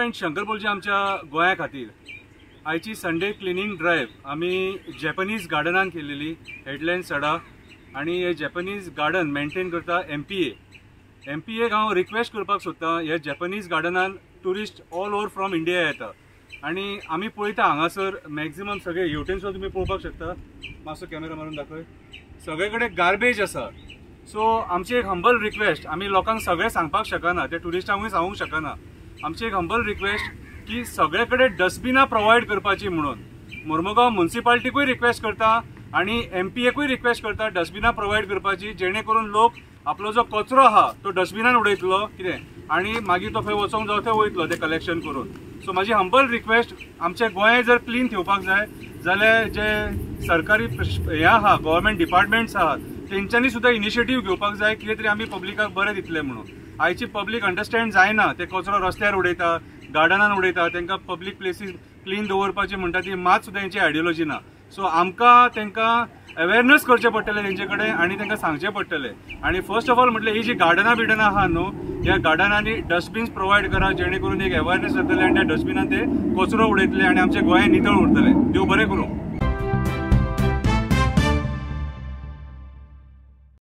Point शंकरपोलची आमच्या गोंया खातीर आयची संडे क्लिनिंग ड्रायव्ह आमी जॅपनीज गार्डनान केल्लेली हेडलँड सडा आनी हे जॅपनीज गार्डन मेंटेन करता एमपीएक हांव रिक्वेस्ट करपाक सोदतां. हे जॅपनीज गार्डनान tourist all over from India येता आनी आमी पळयता हांगासर मॅक्झिमम सगळे हेवटेन सुद्दां तुमी पळोवपाक शकता. मातसो कॅमेरा मारून दाखय. सगळे कडेन गार्बेज आसा. सो आमची एक हंबल रिक्वेस्ट, आमी लोकांक सगळें सांगपाक शकना, ते टुरिस्टांकूय सांगूंक शकना. आमची एक हंबल रिक्वेस्ट की सगळे कडेन डस्टबिनां प्रोवायड करपाची म्हणून मोर्मुगांव म्युनिसिपालिटीकूय रिक्वेस्ट करता आनी एमपीएकूय रिक्वेस्ट करता डस्टबिनां प्रोवायड करपाची, जेणे करून लोक आपलो जो कचरो आहा तो डस्टबिनान उडयतलो कितें आनी मागीर तो खंय वचोंक जाय थंय वयतलो ते कलेक्शन करून. सो म्हाजी हंबल रिक्वेस्ट, आमचें गोंय जर क्लीन ठेवपाक जाय जाल्यार जे सरकारी हे आहा गव्हर्मेंट डिपार्टमेंट्स आहात तेंच्यांनी सुद्दां इनिशिएटीव घेवपाक जाय, कितें तरी आमी पब्लिकाक बरें दितले म्हणून. आयची पब्लीक अंडरस्टँड जायना, ते कचरो रस्त्यार उडयता, गार्डनान उडयता, तांकां पब्लीक प्लेसीस क्लीन दवरपाची म्हणटा ती मात सुद्दां तेंची आयडियोलॉजी ना. सो आमकां तांकां अवेरनस करचें पडटलें तेंचे कडेन आनी तांकां सांगचें पडटलें. आनी फर्स्ट ऑफ ऑल म्हटल्यार ही जी गार्डनां बिडनां आहा न्हू, ह्या गार्डनांनी डस्टबिन्स प्रोवायड करा, जेणे करून एक अवेरनस जातलें आनी त्या डस्टबिनान ते कचरो उडयतले आनी आमचें गोंय नितळ उरतलें. देव बरें करूं.